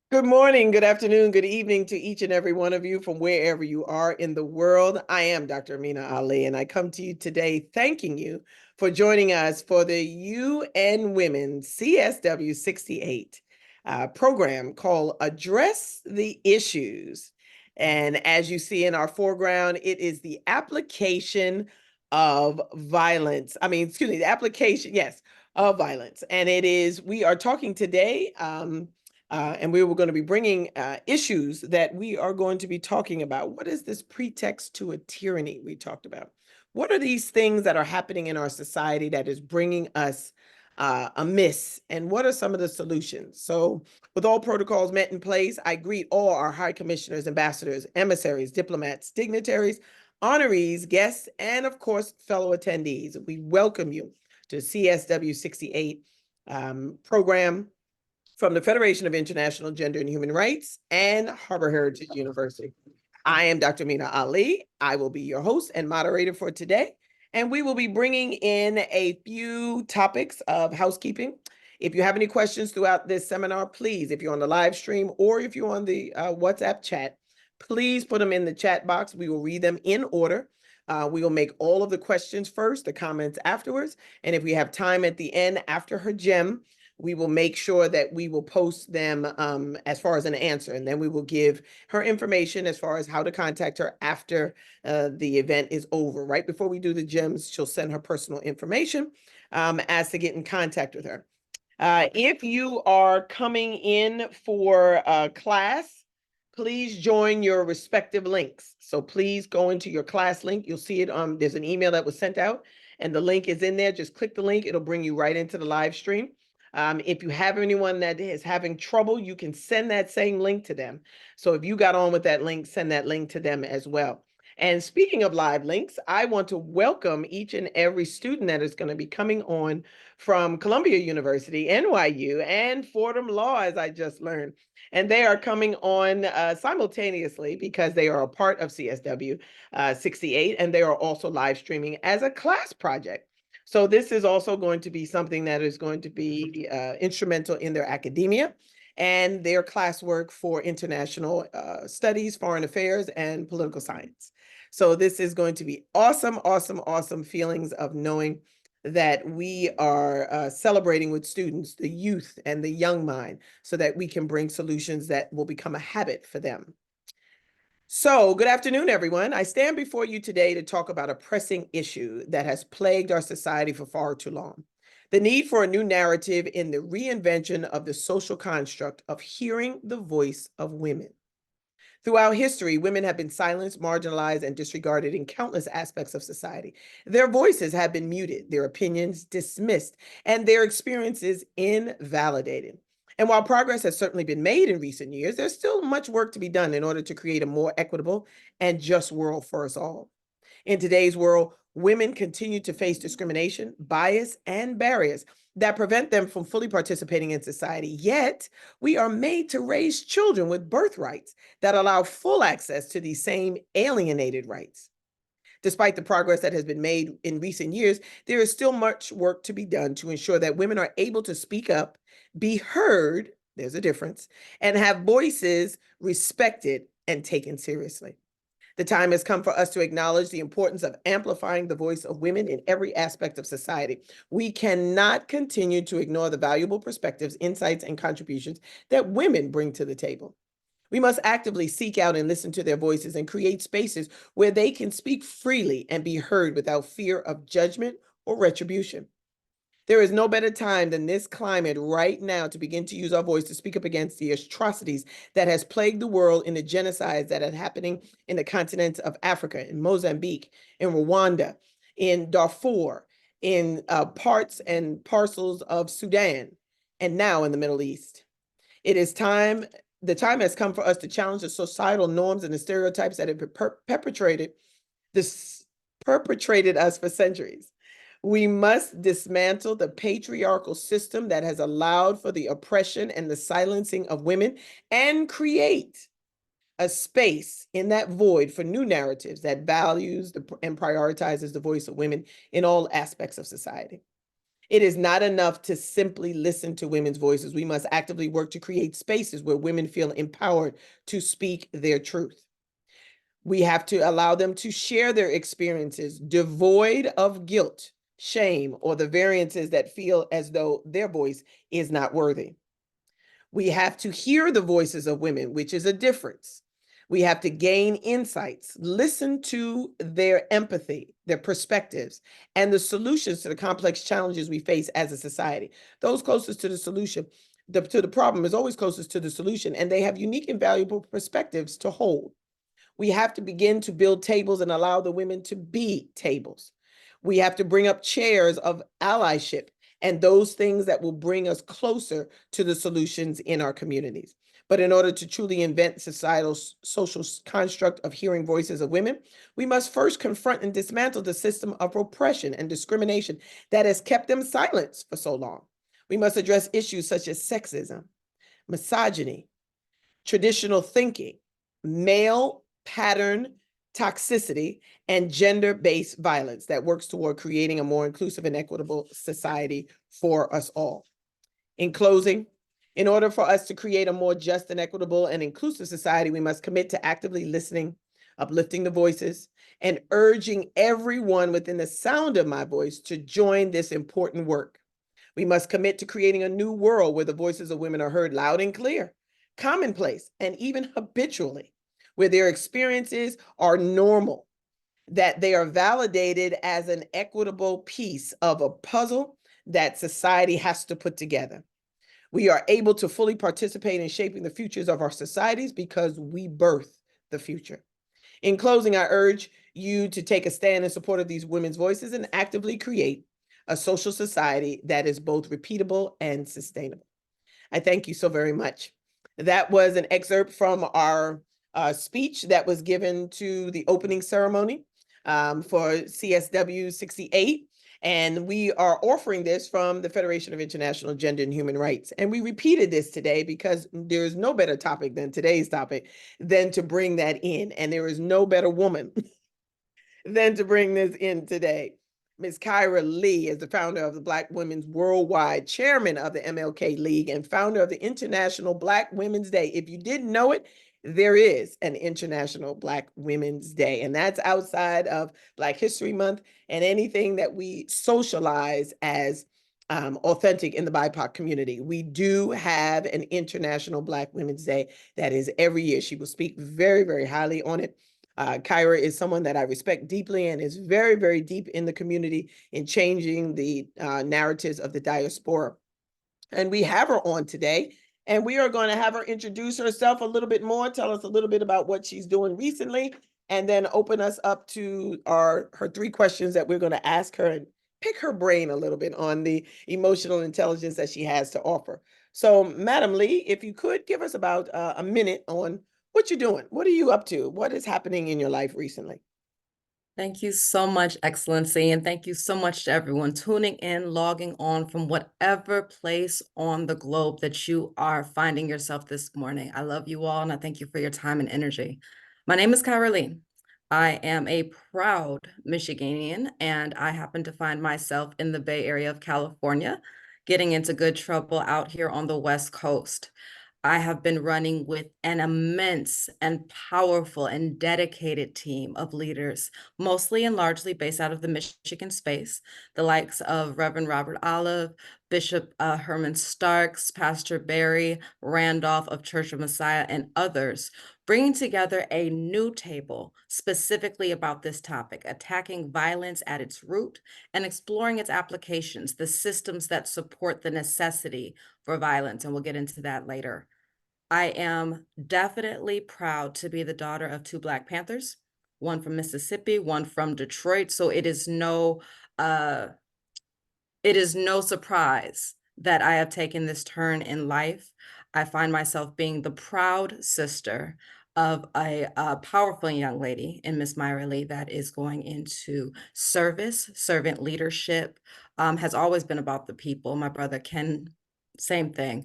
Good morning, good afternoon, good evening to each and every one of you from wherever you are in the world. I am Dr. Amina Ali, and I come to you today thanking you for joining us for the UN Women CSW68 program called Address the Issues. And as you see in our foreground, it is the application of violence. The application, yes, of violence. And we are talking today. And we were going to be bringing issues that we are going to be talking about. What is this pretext to a tyranny we talked about? What are these things that are happening in our society that is bringing us amiss? And what are some of the solutions? So with all protocols met in place, I greet all our high commissioners, ambassadors, emissaries, diplomats, dignitaries, honorees, guests, and of course, fellow attendees. We welcome you to CSW68 program from the Federation of International Gender and Human Rights and Harbor Heritage University. I am Dr. Mina Ali. I will be your host and moderator for today, and we will be bringing in a few topics of housekeeping. If you have any questions throughout this seminar, please, if you're on the live stream or if you're on the WhatsApp chat, please put them in the chat box. We will read them in order. We will make all of the questions first, the comments afterwards, and if we have time at the end after her gem, we will make sure that we will post them as far as an answer, and then we will give her information as far as how to contact her after the event is over. Right before we do the gems, she'll send her personal information as to get in contact with her. If you are coming in for class, please join your respective links. So please go into your class link. You'll see it. There's an email that was sent out and the link is in there. Just click the link. It'll bring you right into the live stream. If you have anyone that is having trouble, you can send that same link to them. So if you got on with that link, send that link to them as well. And speaking of live links, I want to welcome each and every student that is going to be coming on from Columbia University, NYU, and Fordham Law, as I just learned. And they are coming on simultaneously because they are a part of CSW 68, and they are also live streaming as a class project. So this is also going to be something that is going to be instrumental in their academia and their classwork for international studies, foreign affairs, and political science. So this is going to be awesome, awesome, awesome feelings of knowing that we are celebrating with students, the youth and the young mind, so that we can bring solutions that will become a habit for them. So, good afternoon, everyone. I stand before you today to talk about a pressing issue that has plagued our society for far too long. The need for a new narrative in the reinvention of the social construct of hearing the voice of women. Throughout history, women have been silenced, marginalized, and disregarded in countless aspects of society. Their voices have been muted, their opinions dismissed, and their experiences invalidated. And while progress has certainly been made in recent years, there's still much work to be done in order to create a more equitable and just world for us all. In today's world, women continue to face discrimination, bias, and barriers that prevent them from fully participating in society. Yet, we are made to raise children with birthrights that allow full access to these same alienated rights. Despite the progress that has been made in recent years, there is still much work to be done to ensure that women are able to speak up, be heard, there's a difference, and have voices respected and taken seriously. The time has come for us to acknowledge the importance of amplifying the voice of women in every aspect of society. We cannot continue to ignore the valuable perspectives, insights, and contributions that women bring to the table. We must actively seek out and listen to their voices and create spaces where they can speak freely and be heard without fear of judgment or retribution. There is no better time than this climate right now to begin to use our voice to speak up against the atrocities that has plagued the world in the genocides that are happening in the continents of Africa, in Mozambique, in Rwanda, in Darfur, in parts and parcels of Sudan, and now in the Middle East. It is time, the time has come for us to challenge the societal norms and the stereotypes that have perpetrated us for centuries. We must dismantle the patriarchal system that has allowed for the oppression and the silencing of women and create a space in that void for new narratives that values and prioritizes the voice of women in all aspects of society. It is not enough to simply listen to women's voices. We must actively work to create spaces where women feel empowered to speak their truth. We have to allow them to share their experiences devoid of guilt, shame, or the variances that feel as though their voice is not worthy. We have to hear the voices of women, which is a difference. We have to gain insights, listen to their empathy, their perspectives, and the solutions to the complex challenges we face as a society. Those closest to the solution, to the problem is always closest to the solution, and they have unique and valuable perspectives to hold. We have to begin to build tables and allow the women to be tables. We have to bring up chairs of allyship and those things that will bring us closer to the solutions in our communities. But in order to truly invent societal social construct of hearing voices of women, we must first confront and dismantle the system of oppression and discrimination that has kept them silent for so long. We must address issues such as sexism, misogyny, traditional thinking, male pattern toxicity, and gender-based violence that works toward creating a more inclusive and equitable society for us all. In closing, in order for us to create a more just and equitable and inclusive society, we must commit to actively listening, uplifting the voices, and urging everyone within the sound of my voice to join this important work. We must commit to creating a new world where the voices of women are heard loud and clear, commonplace, and even habitually, where their experiences are normal, that they are validated as an equitable piece of a puzzle that society has to put together. We are able to fully participate in shaping the futures of our societies because we birth the future. In closing, I urge you to take a stand in support of these women's voices and actively create a social society that is both repeatable and sustainable. I thank you so very much. That was an excerpt from our speech that was given to the opening ceremony for CSW68. And we are offering this from the Federation of International Gender and Human Rights. And we repeated this today because there's no better topic than today's topic than to bring that in. And there is no better woman than to bring this in today. Ms. Kyra Lee is the founder of the Black Women's Worldwide, chairman of the MLK League, and founder of the International Black Women's Day. If you didn't know it, there is an International Black Women's Day, and that's outside of Black History Month and anything that we socialize as authentic in the BIPOC community. We do have an International Black Women's Day that is every year. She will speak very, very highly on it. Kyra is someone that I respect deeply and is very, very deep in the community in changing the narratives of the diaspora. And we have her on today, and we are going to have her introduce herself a little bit more, tell us a little bit about what she's doing recently, and then open us up to her 3 questions that we're going to ask her and pick her brain a little bit on the emotional intelligence that she has to offer. So, Madam Lee, if you could give us about a minute on what you're doing. What are you up to? What is happening in your life recently? Thank you so much, Excellency, and thank you so much to everyone tuning in, logging on from whatever place on the globe that you are finding yourself this morning. I love you all, and I thank you for your time and energy. My name is Kyra Lee. I am a proud Michiganian, and I happen to find myself in the Bay Area of California, getting into good trouble out here on the West Coast. I have been running with an immense and powerful and dedicated team of leaders, mostly and largely based out of the Michigan space, the likes of Reverend Robert Olive, Bishop Herman Starks, Pastor Barry Randolph of Church of Messiah, and others, bringing together a new table specifically about this topic, attacking violence at its root and exploring its applications, the systems that support the necessity for violence, and we'll get into that later. I am definitely proud to be the daughter of 2 Black Panthers, one from Mississippi, one from Detroit. So uh, it is no surprise that I have taken this turn in life. I find myself being the proud sister of a powerful young lady in Miss Myra Lee that is going into service, servant leadership, has always been about the people. My brother Ken Same thing.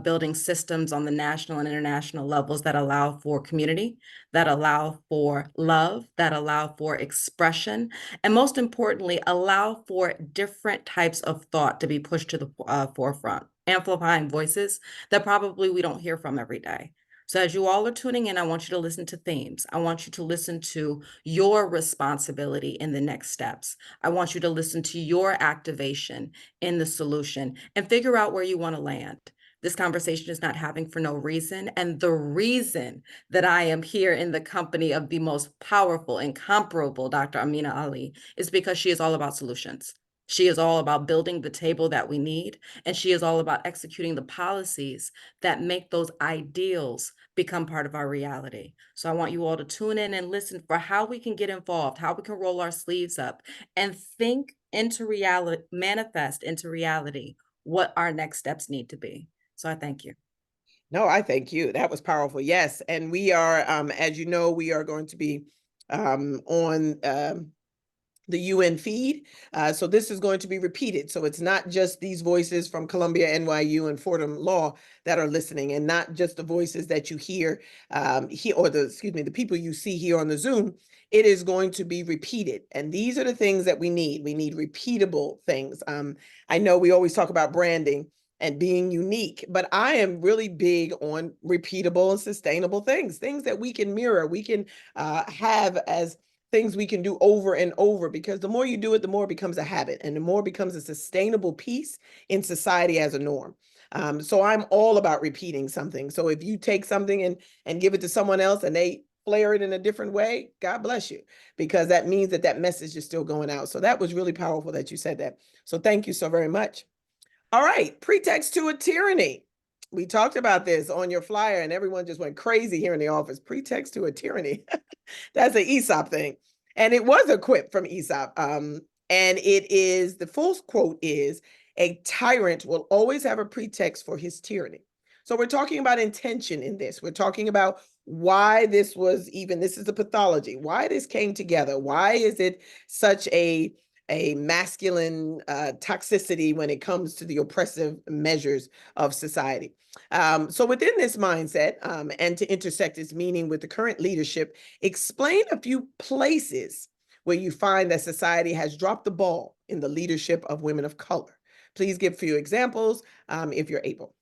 Building systems on the national and international levels that allow for community, that allow for love, that allow for expression, and most importantly, allow for different types of thought to be pushed to the forefront, amplifying voices that probably we don't hear from every day. So as you all are tuning in, I want you to listen to themes. I want you to listen to your responsibility in the next steps. I want you to listen to your activation in the solution and figure out where you want to land. This conversation is not having for no reason. And the reason that I am here in the company of the most powerful, incomparable Dr. Amina Ali is because she is all about solutions. She is all about building the table that we need, and she is all about executing the policies that make those ideals become part of our reality. So I want you all to tune in and listen for how we can get involved, how we can roll our sleeves up and think into reality, manifest into reality what our next steps need to be. So I thank you. No, I thank you. That was powerful. Yes. And we are, as you know, we are going to be on the UN feed. So this is going to be repeated. So it's not just these voices from Columbia, NYU, and Fordham Law that are listening, and not just the voices that you hear here, or the people you see here on the Zoom. It is going to be repeated. And these are the things that we need. We need repeatable things. I know we always talk about branding and being unique, but I am really big on repeatable and sustainable things that we can mirror, we can have as things we can do over and over, because the more you do it, the more it becomes a habit, and the more it becomes a sustainable piece in society as a norm. So I'm all about repeating something. So if you take something and give it to someone else and they flare it in a different way, God bless you, because that means that that message is still going out. So that was really powerful that you said that. So thank you so very much. All right, pretext to a tyranny. We talked about this on your flyer and everyone just went crazy here in the office. Pretext to a tyranny. That's an Aesop thing. And it was a quip from Aesop. And it is, the full quote is, a tyrant will always have a pretext for his tyranny. So we're talking about intention in this. We're talking about why this was even, this is the pathology, why this came together. Why is it such a masculine toxicity when it comes to the oppressive measures of society? So within this mindset, and to intersect its meaning with the current leadership, explain a few places where you find that society has dropped the ball in the leadership of women of color. Please give a few examples, if you're able.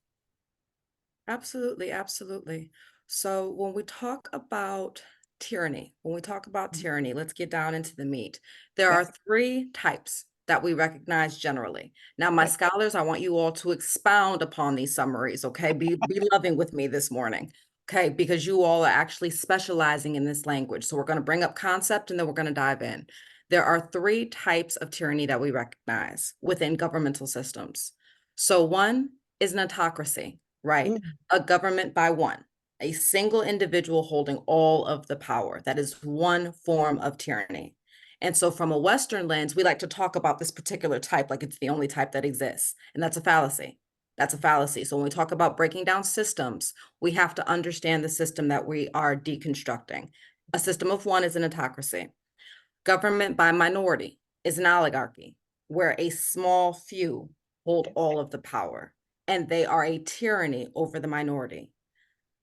Absolutely, absolutely. So when we talk about tyranny, let's get down into the meat. There are Yes. three types that we recognize generally. Now, my Okay. scholars, I want you all to expound upon these summaries, okay? Be loving with me this morning, okay? Because you all are actually specializing in this language. So we're going to bring up concept and then we're going to dive in. There are three types of tyranny that we recognize within governmental systems. So one is an autocracy, right? Mm. A government by one, a single individual holding all of the power. That is one form of tyranny. And so, from a Western lens, we like to talk about this particular type like it's the only type that exists. And that's a fallacy. That's a fallacy. So, when we talk about breaking down systems, we have to understand the system that we are deconstructing. A system of one is an autocracy. Government by minority is an oligarchy, where a small few hold all of the power, and they are a tyranny over the minority.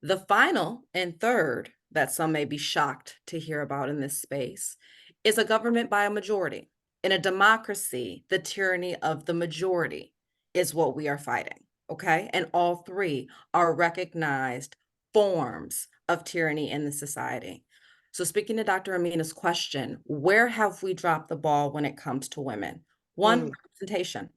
The final and third, that some may be shocked to hear about in this space, is a government by a majority. In a democracy, the tyranny of the majority is what we are fighting. Okay. And all three are recognized forms of tyranny in the society. So, speaking to Dr. Amina's question, where have we dropped the ball when it comes to women? One, Mm.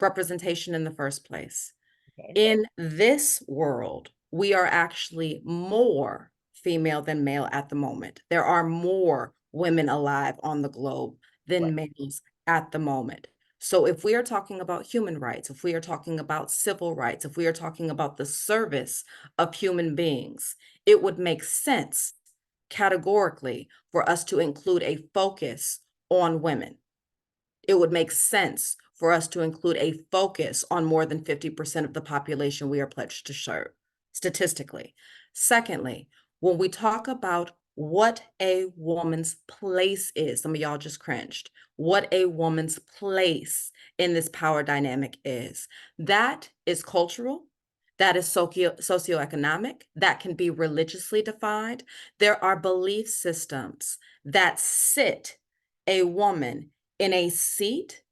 representation in the first place. Okay. In this world, we are actually more female than male at the moment. There are more women alive on the globe Right. than males at the moment. So, if we are talking about human rights, if we are talking about civil rights, if we are talking about the service of human beings, it would make sense categorically for us to include a focus on women. It would make sense for us to include a focus on more than 50% of the population we are pledged to serve, statistically. Secondly, when we talk about what a woman's place is. Some of y'all just cringed. What a woman's place in this power dynamic is. That is cultural. That is socioeconomic. That can be religiously defined. There are belief systems that sit a woman in a seat,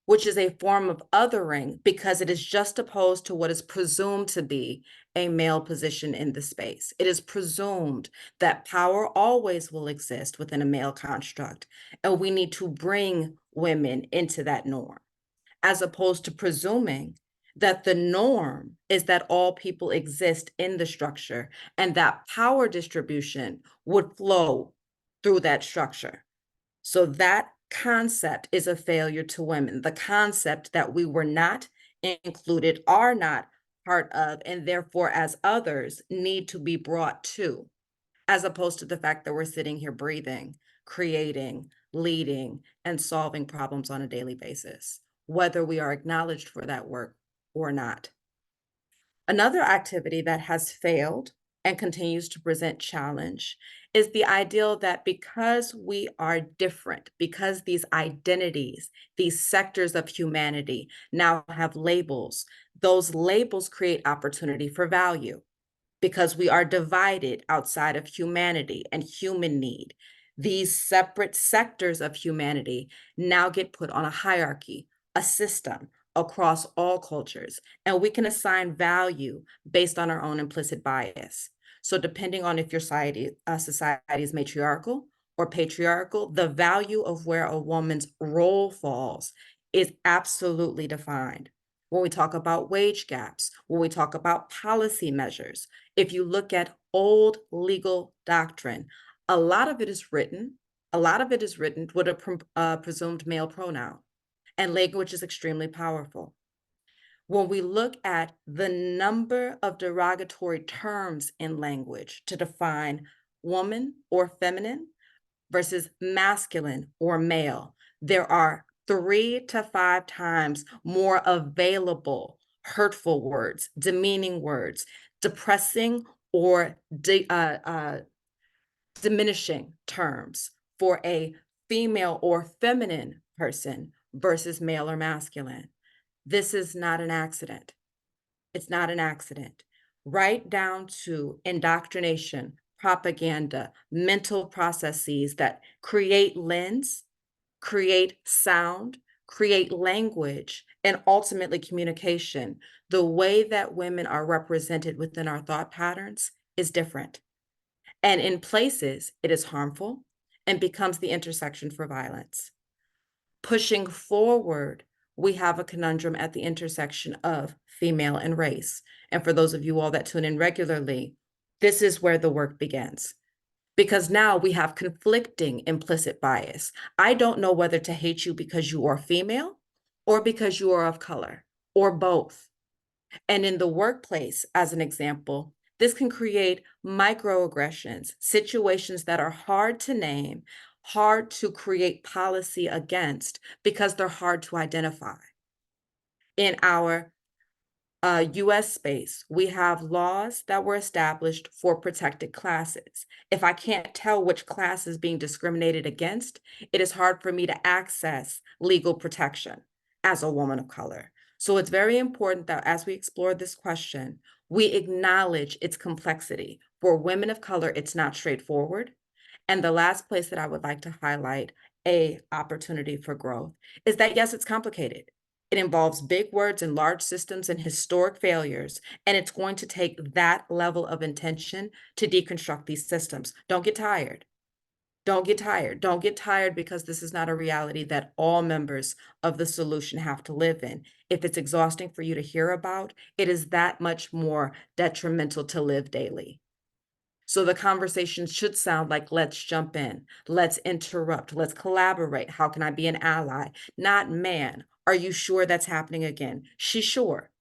which is a form of othering because it is just opposed to what is presumed to be a male position in the space. It is presumed that power always will exist within a male construct, and we need to bring women into that norm, as opposed to presuming that the norm is that all people exist in the structure and that power distribution would flow through that structure. So that concept is a failure to women. The concept that we were not included, are not part of, and therefore as others need to be brought to, as opposed to the fact that we're sitting here breathing, creating, leading, and solving problems on a daily basis, whether we are acknowledged for that work or not. Another activity that has failed and continues to present challenge is the ideal that because we are different, because these identities, these sectors of humanity now have labels, those labels create opportunity for value because we are divided outside of humanity and human need. These separate sectors of humanity now get put on a hierarchy, a system across all cultures, and we can assign value based on our own implicit bias. So depending on if your society is matriarchal or patriarchal, the value of where a woman's role falls is absolutely defined. When we talk about wage gaps, when we talk about policy measures, if you look at old legal doctrine, a lot of it is written, with a presumed male pronoun, and language is extremely powerful. When we look at the number of derogatory terms in language to define woman or feminine versus masculine or male, there are 3 to 5 times more available hurtful words, demeaning words, depressing or diminishing terms for a female or feminine person versus male or masculine. This is not an accident. It's not an accident. Right down to indoctrination, propaganda, mental processes that create lens, create sound, create language, and ultimately communication. The way that women are represented within our thought patterns is different. And in places, it is harmful and becomes the intersection for violence. Pushing forward, we have a conundrum at the intersection of female and race. And for those of you all that tune in regularly, this is where the work begins. Because now we have conflicting implicit bias. I don't know whether to hate you because you are female or because you are of color or both. And in the workplace, as an example, this can create microaggressions, situations that are hard to name, hard to create policy against because they're hard to identify. In our US space, we have laws that were established for protected classes. If I can't tell which class is being discriminated against, it is hard for me to access legal protection as a woman of color. So it's very important that as we explore this question, we acknowledge its complexity. For women of color, it's not straightforward. And the last place that I would like to highlight a opportunity for growth is that, yes, it's complicated. It involves big words and large systems and historic failures, and it's going to take that level of intention to deconstruct these systems. Don't get tired. Don't get tired. Don't get tired because this is not a reality that all members of the solution have to live in. If it's exhausting for you to hear about, it is that much more detrimental to live daily. So the conversation should sound like, let's jump in, let's interrupt, let's collaborate. How can I be an ally? Not, man, are you sure that's happening again? She's sure.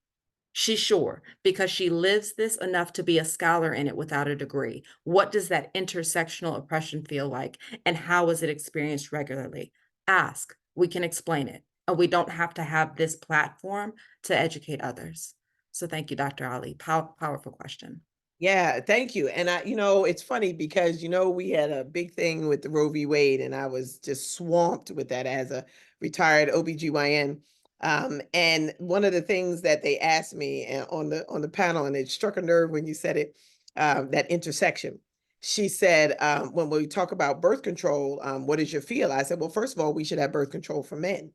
She's sure because she lives this enough to be a scholar in it without a degree. What does that intersectional oppression feel like? And how is it experienced regularly? Ask, we can explain it. And we don't have to have this platform to educate others. So thank you, Dr. Ali. Powerful question. Yeah, thank you. And it's funny because we had a big thing with the Roe v. Wade, and I was just swamped with that as a retired OBGYN. And one of the things that they asked me on the panel, and it struck a nerve when you said it, that intersection. She said, when we talk about birth control, what is your feel? I said, well, first of all, we should have birth control for men,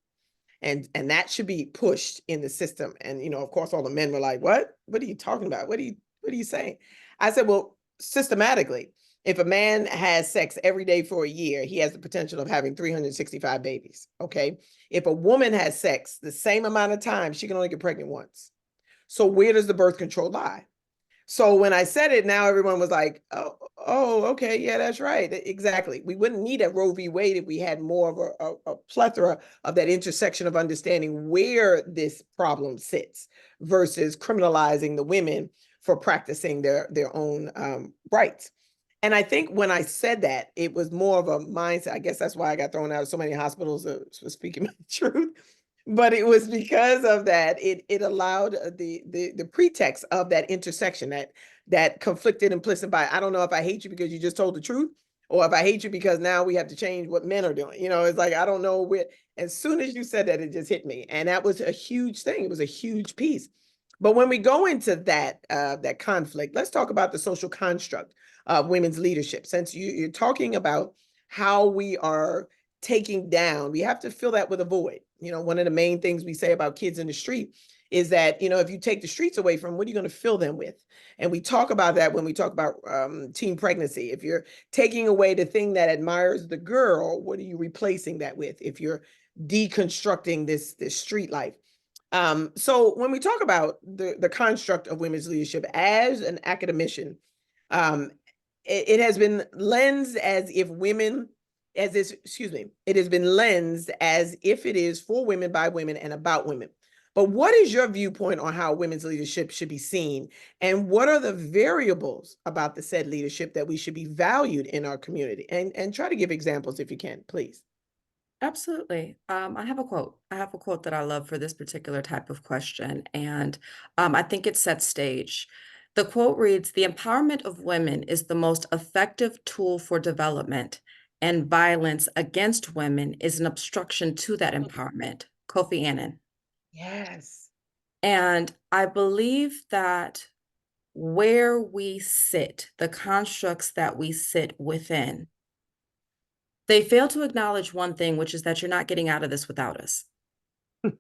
and that should be pushed in the system. And of course all the men were like, what are you talking about? What are you saying? I said, well, systematically, if a man has sex every day for a year, he has the potential of having 365 babies. Okay, if a woman has sex the same amount of time, she can only get pregnant once. So where does the birth control lie? So when I said it, now everyone was like, oh, okay, yeah, that's right. Exactly. We wouldn't need a Roe v. Wade if we had more of a plethora of that intersection of understanding where this problem sits versus criminalizing the women for practicing their own rights. And I think when I said that, it was more of a mindset. I guess that's why I got thrown out of so many hospitals for speaking my truth. But it was because of that. It allowed the pretext of that intersection, that conflicted implicit by, I don't know if I hate you because you just told the truth, or if I hate you because now we have to change what men are doing. It's like I don't know where. As soon as you said that, it just hit me, and that was a huge thing. It was a huge piece. But when we go into that conflict, let's talk about the social construct of women's leadership. Since you're talking about how we are taking down, we have to fill that with a void. One of the main things we say about kids in the street is that, if you take the streets away from them, what are you going to fill them with? And we talk about that when we talk about teen pregnancy. If you're taking away the thing that admires the girl, what are you replacing that with? If you're deconstructing this street life. So when we talk about the construct of women's leadership as an academician, um, it has been lensed as if women, as this, excuse me, it has been lensed as if it is for women, by women, and about women. But what is your viewpoint on how women's leadership should be seen? And what are the variables about the said leadership that we should be valued in our community? And try to give examples if you can, please. Absolutely. I have a quote. I have a quote that I love for this particular type of question, and I think it sets stage. The quote reads, "The empowerment of women is the most effective tool for development, and violence against women is an obstruction to that empowerment." Kofi Annan. Yes. And I believe that where we sit, the constructs that we sit within, they fail to acknowledge one thing, which is that you're not getting out of this without us. You're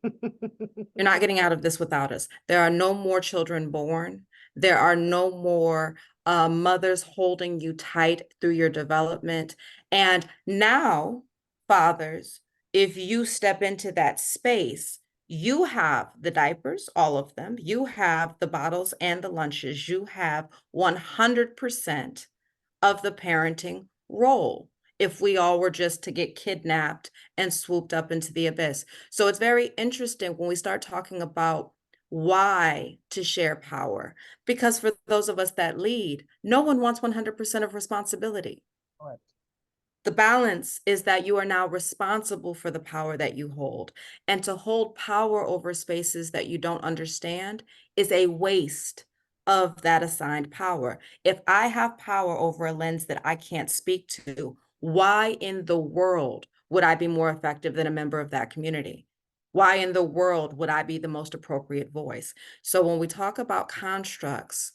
not getting out of this without us. There are no more children born. There are no more mothers holding you tight through your development. And now, fathers, if you step into that space, you have the diapers, all of them. You have the bottles and the lunches. You have 100% of the parenting role if we all were just to get kidnapped and swooped up into the abyss. So it's very interesting when we start talking about why to share power, because for those of us that lead, no one wants 100% of responsibility. Correct. The balance is that you are now responsible for the power that you hold. And to hold power over spaces that you don't understand is a waste of that assigned power. If I have power over a lens that I can't speak to, why in the world would I be more effective than a member of that community? Why in the world would I be the most appropriate voice? So when we talk about constructs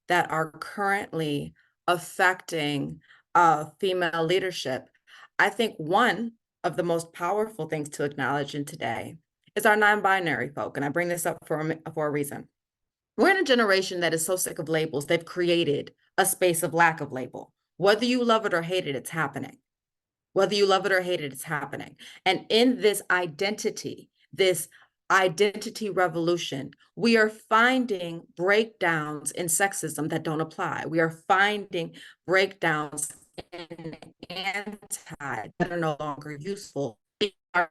that are currently affecting female leadership, I think one of the most powerful things to acknowledge in today is our non-binary folk. And I bring this up for a reason. We're in a generation that is so sick of labels, they've created a space of lack of label. Whether you love it or hate it, it's happening. Whether you love it or hate it, it's happening. And in this identity revolution, we are finding breakdowns in sexism that don't apply. We are finding breakdowns in anti that are no longer useful by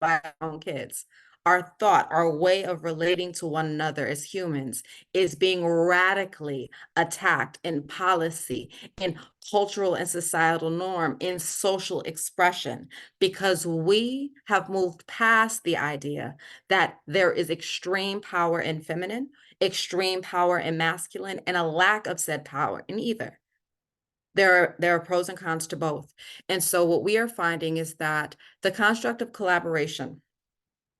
our own kids. Our thought, our way of relating to one another as humans is being radically attacked in policy, in cultural and societal norm, in social expression, because we have moved past the idea that there is extreme power in feminine, extreme power in masculine, and a lack of said power in either. There are pros and cons to both. And so what we are finding is that the construct of collaboration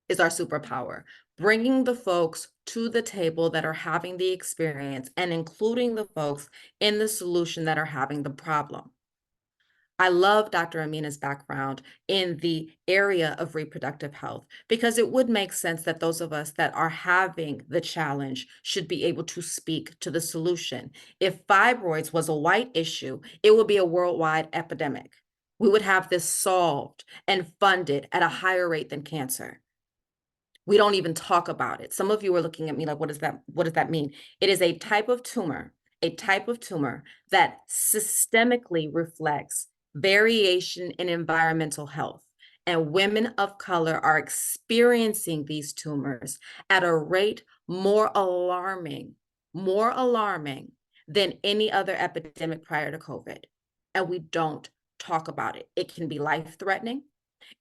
is our superpower, bringing the folks to the table that are having the experience and including the folks in the solution that are having the problem. I love Dr. Amina's background in the area of reproductive health because it would make sense that those of us that are having the challenge should be able to speak to the solution. If fibroids was a white issue, it would be a worldwide epidemic. We would have this solved and funded at a higher rate than cancer. We don't even talk about it. Some of you are looking at me like, what does that mean? It is a type of tumor that systemically reflects variation in environmental health. And women of color are experiencing these tumors at a rate more alarming than any other epidemic prior to COVID. And we don't talk about it. It can be life-threatening.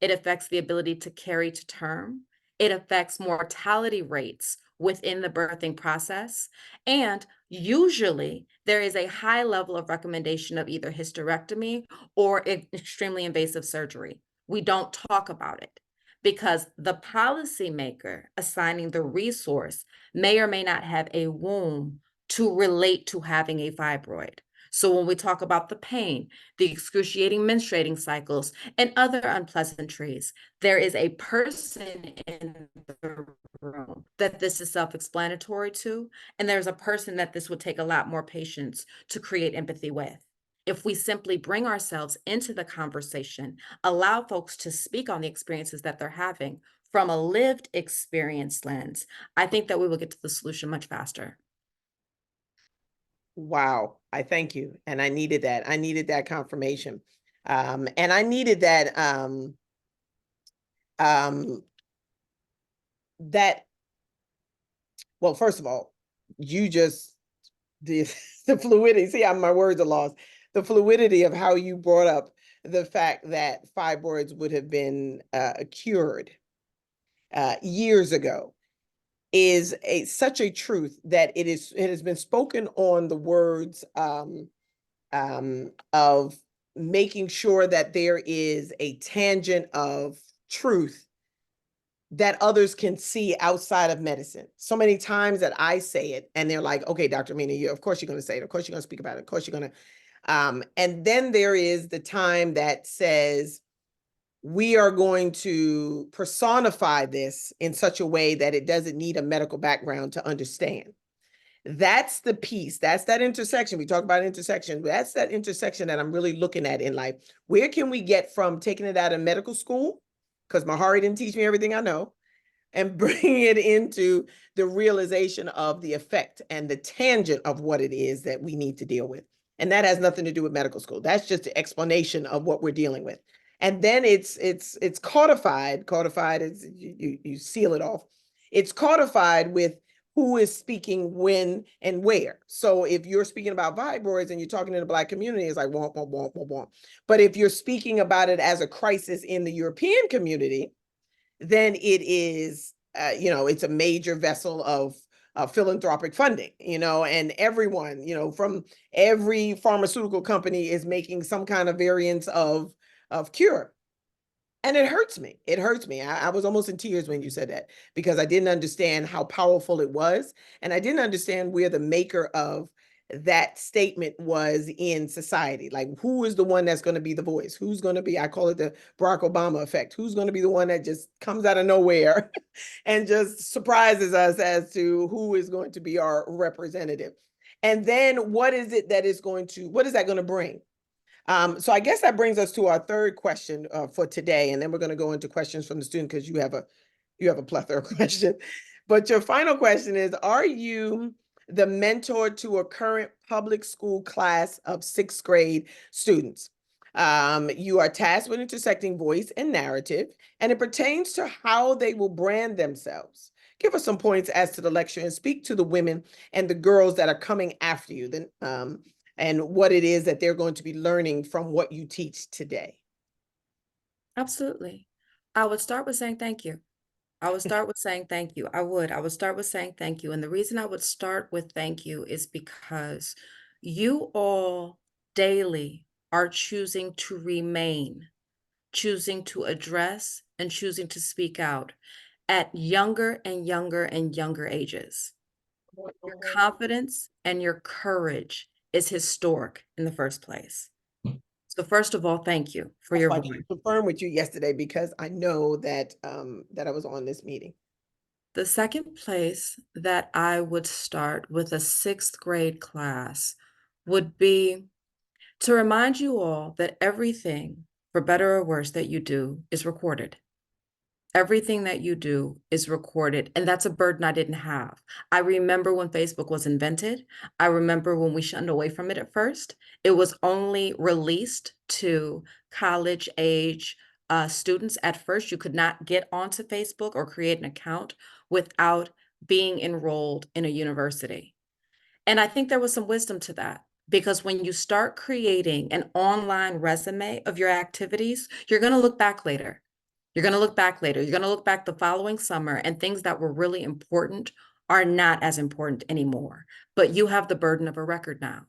It affects the ability to carry to term. It affects mortality rates within the birthing process. And usually there is a high level of recommendation of either hysterectomy or extremely invasive surgery. We don't talk about it because the policymaker assigning the resource may or may not have a womb to relate to having a fibroid. So when we talk about the pain, the excruciating menstruating cycles, and other unpleasantries, there is a person in the room that this is self-explanatory to, and there's a person that this would take a lot more patience to create empathy with. If we simply bring ourselves into the conversation, allow folks to speak on the experiences that they're having from a lived experience lens, I think that we will get to the solution much faster. Wow, I thank you. And I needed that. I needed that confirmation. And I needed that um that well, first of all, you just the the fluidity. See how my words are lost. The fluidity of how you brought up the fact that fibroids would have been cured years ago is such a truth that it has been spoken on the words of making sure that there is a tangent of truth that others can see outside of medicine. So many times that I say it and they're like, okay, Dr. Mina, of course you're going to say it. Of course you're going to speak about it. Of course you're going to. And then there is the time that says, we are going to personify this in such a way that it doesn't need a medical background to understand. That's the piece. That's that intersection. We talk about intersection. That's that intersection that I'm really looking at in life. Where can we get from taking it out of medical school? Because Mahari didn't teach me everything I know, and bring it into the realization of the effect and the tangent of what it is that we need to deal with. And that has nothing to do with medical school. That's just the explanation of what we're dealing with. And then it's codified. Codified is you seal it off. It's codified with who is speaking when and where. So if you're speaking about fibroids and you're talking in the Black community, it's like womp, womp, womp, womp, womp. But if you're speaking about it as a crisis in the European community, then it is, it's a major vessel of philanthropic funding, and everyone, from every pharmaceutical company is making some kind of variance of cure. And it hurts me. It hurts me. I was almost in tears when you said that because I didn't understand how powerful it was. And I didn't understand where the maker of that statement was in society. Like, who is the one that's going to be the voice? Who's going to be, I call it the Barack Obama effect. Who's going to be the one that just comes out of nowhere and just surprises us as to who is going to be our representative? And then what is it that is going to, what is that going to bring? So I guess that brings us to our third question for today, and then we're going to go into questions from the student because you have a plethora of questions. But your final question is: are you the mentor to a current public school class of 6th grade students? You are tasked with intersecting voice and narrative, and it pertains to how they will brand themselves. Give us some points as to the lecture and speak to the women and the girls that are coming after you, and what it is that they're going to be learning from what you teach today. Absolutely. I would start with saying thank you. I would start with saying thank you. I would. I would start with saying thank you. And the reason I would start with thank you is because you all daily are choosing to remain, choosing to address, and choosing to speak out at younger and younger and younger ages. Your confidence and your courage is historic in the first place. So first of all, thank you for That's your why I voice. didn't confirm with you yesterday, because I know that that I was on this meeting. The second place that I would start with a sixth grade class would be to remind you all that everything, for better or worse, that you do is recorded. Everything that you do is recorded, and that's a burden I didn't have. I remember when Facebook was invented. I remember when we shunned away from it at first. It was only released to college age students at first. You could not get onto Facebook or create an account without being enrolled in a university. And I think there was some wisdom to that because when you start creating an online resume of your activities, you're going to look back later. You're going to look back later. You're going to look back the following summer, and things that were really important are not as important anymore. But you have the burden of a record now.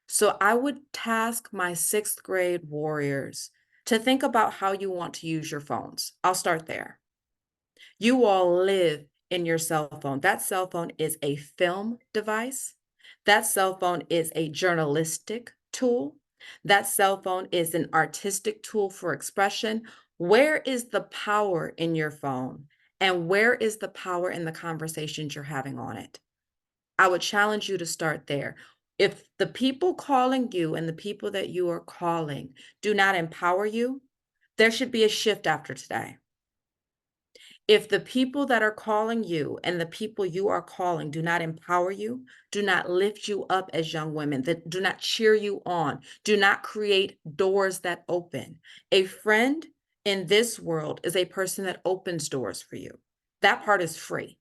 So I would task my sixth grade warriors to think about how you want to use your phones. I'll start there. You all live in your cell phone. That cell phone is a film device. That cell phone is a journalistic tool. That cell phone is an artistic tool for expression. Where is the power in your phone? And where is the power in the conversations you're having on it? I would challenge you to start there. If the people calling you and the people that you are calling do not empower you, there should be a shift after today. If the people that are calling you and the people you are calling do not empower you, do not lift you up as young women, that do not cheer you on, do not create doors that open. A friend in this world is a person that opens doors for you. That part is free.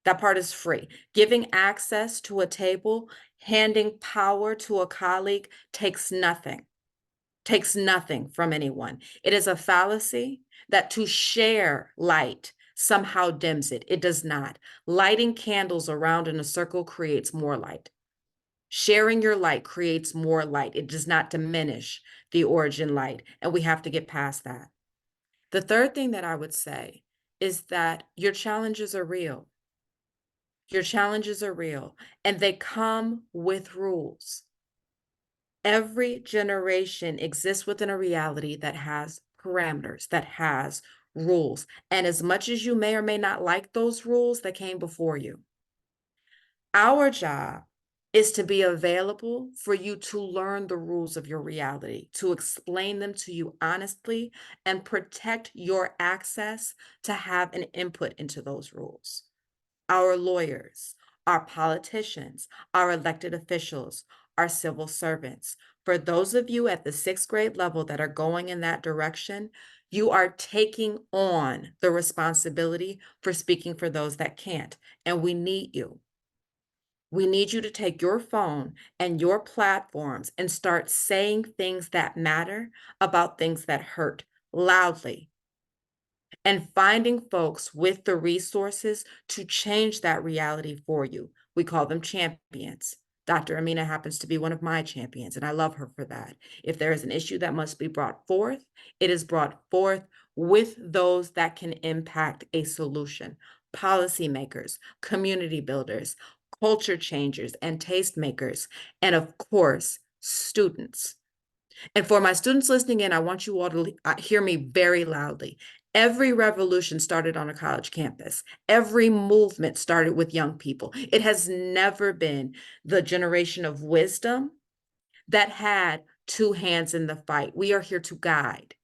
That part is free. Giving access to a table, handing power to a colleague takes nothing from anyone. It is a fallacy that to share light somehow dims it. It does not. Lighting candles around in a circle creates more light. Sharing your light creates more light. It does not diminish the origin light. And we have to get past that. The third thing that I would say is that your challenges are real. Your challenges are real, and they come with rules. Every generation exists within a reality that has parameters, that has rules. And as much as you may or may not like those rules that came before you, our job is to be available for you to learn the rules of your reality, to explain them to you honestly, and protect your access to have an input into those rules. Our lawyers, our politicians, our elected officials, our civil servants. For those of you at the sixth grade level that are going in that direction, you are taking on the responsibility for speaking for those that can't. And we need you. We need you to take your phone and your platforms and start saying things that matter about things that hurt loudly, and finding folks with the resources to change that reality for you. We call them champions. Dr. Amina happens to be one of my champions, and I love her for that. If there is an issue that must be brought forth, it is brought forth with those that can impact a solution. Policymakers, community builders, culture changers, and tastemakers, and of course, students. And for my students listening in, I want you all to hear me very loudly. Every revolution started on a college campus. Every movement started with young people. It has never been the generation of wisdom that had two hands in the fight. We are here to guide.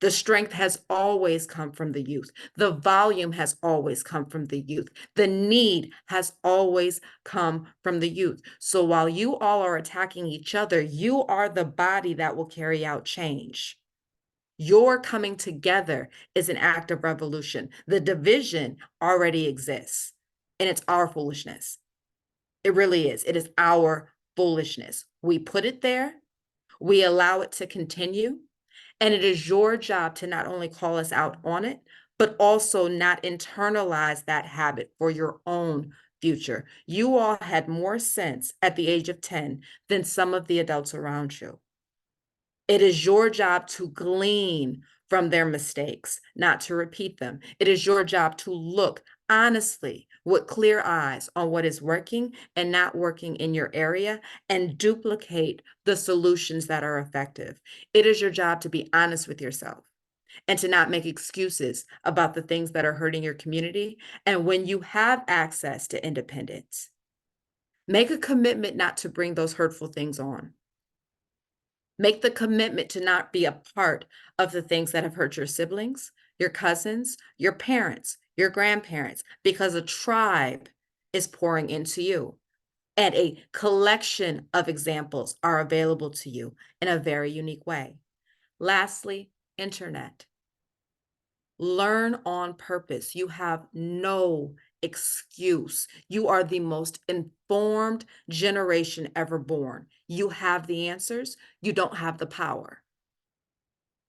The strength has always come from the youth. The volume has always come from the youth. The need has always come from the youth. So while you all are attacking each other, you are the body that will carry out change. Your coming together is an act of revolution. The division already exists, and it's our foolishness. It really is. It is our foolishness. We put it there, we allow it to continue, and it is your job to not only call us out on it, but also not internalize that habit for your own future. You all had more sense at the age of 10 than some of the adults around you. It is your job to glean from their mistakes, not to repeat them. It is your job to look honestly with clear eyes on what is working and not working in your area and duplicate the solutions that are effective. It is your job to be honest with yourself and to not make excuses about the things that are hurting your community. And when you have access to independence, make a commitment not to bring those hurtful things on. Make the commitment to not be a part of the things that have hurt your siblings, your cousins, your parents, your grandparents, because a tribe is pouring into you. And a collection of examples are available to you in a very unique way. Lastly, internet. Learn on purpose. You have no excuse. You are the most informed generation ever born. You have the answers. You don't have the power.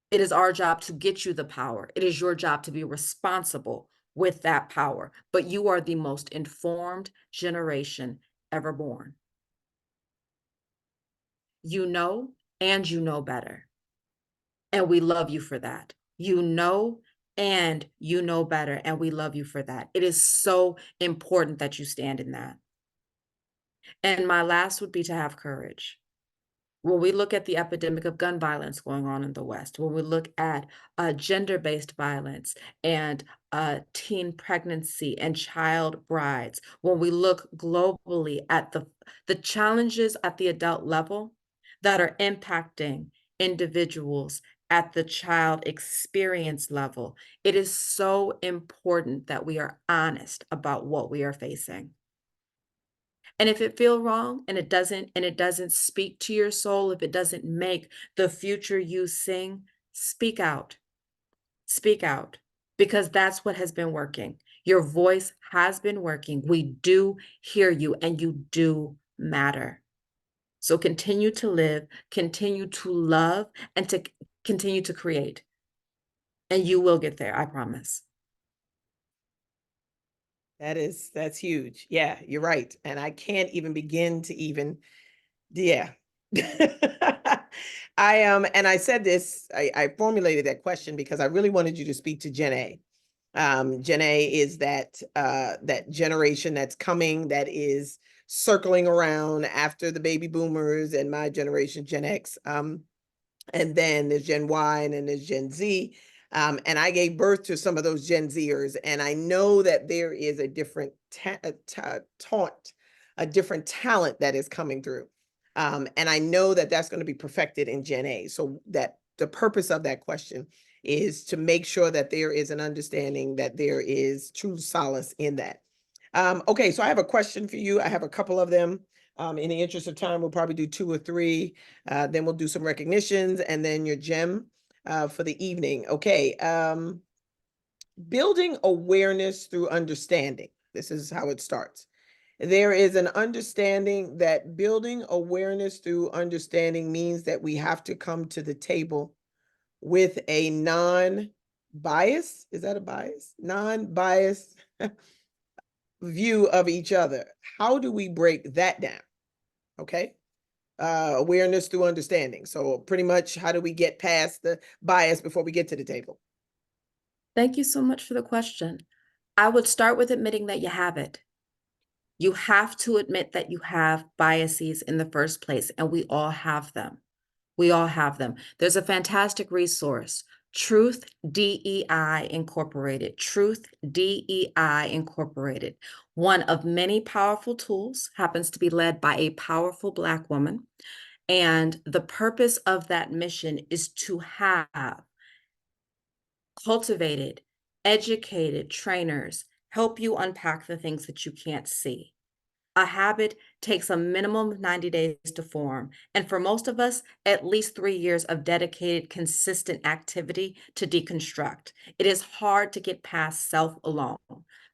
It is our job to get you the power. It is your job to be responsible with that power. But you are the most informed generation ever born. You know, and you know better. And we love you for that. You know, and you know better. And we love you for that. It is so important that you stand in that. And my last would be to have courage. When we look at the epidemic of gun violence going on in the West, when we look at gender-based violence and teen pregnancy and child brides, when we look globally at the challenges at the adult level that are impacting individuals at the child experience level, it is so important that we are honest about what we are facing. And if it feel wrong and it doesn't speak to your soul, if it doesn't make the future you sing, speak out. Speak out because that's what has been working. Your voice has been working. We do hear you and you do matter. So continue to live, continue to love, and to continue to create. And you will get there, I promise. That's huge. Yeah, you're right. And I can't even begin to even, yeah. And I said this, I formulated that question because I really wanted you to speak to Gen A. Gen A is that generation that's coming, that is circling around after the baby boomers and my generation, Gen X. And then there's Gen Y and then there's Gen Z. And I gave birth to some of those Gen Zers, and I know that there is a different taunt, a different talent that is coming through. And I know that that's going to be perfected in Gen A. So that the purpose of that question is to make sure that there is an understanding that there is true solace in that. Okay, so I have a question for you. I have a couple of them. In the interest of time, we'll probably do 2 or 3. Then we'll do some recognitions and then your gem for the evening. Okay. Building awareness through understanding. This is how it starts. There is an understanding that building awareness through understanding means that we have to come to the table with a non-bias. Is that a bias? Non-bias view of each other. How do we break that down? Okay. Awareness through understanding. So pretty much, how do we get past the bias before we get to the table? Thank you so much for the question. I would start with admitting that you have it. You have to admit that you have biases in the first place, and we all have them. We all have them. There's a fantastic resource, Truth DEI Incorporated. Truth DEI Incorporated. One of many powerful tools, happens to be led by a powerful Black woman. And the purpose of that mission is to have Cultivated, educated trainers help you unpack the things that you can't see. A habit takes a minimum of 90 days to form, and for most of us, at least 3 years of dedicated, consistent activity to deconstruct. It is hard to get past self alone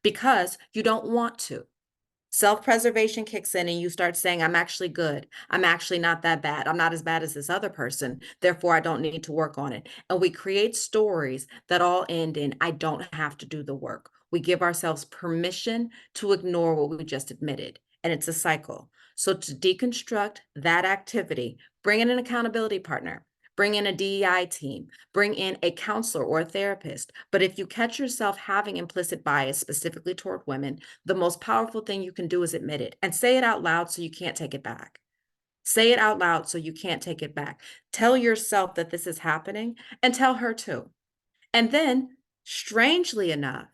because you don't want to. Self-preservation kicks in and you start saying, I'm actually good. I'm actually not that bad. I'm not as bad as this other person. Therefore, I don't need to work on it. And we create stories that all end in, I don't have to do the work. We give ourselves permission to ignore what we just admitted. And it's a cycle. So to deconstruct that activity, bring in an accountability partner, bring in a DEI team, bring in a counselor or a therapist. But if you catch yourself having implicit bias specifically toward women, the most powerful thing you can do is admit it and say it out loud so you can't take it back. Say it out loud so you can't take it back. Tell yourself that this is happening and tell her too. And then, strangely enough,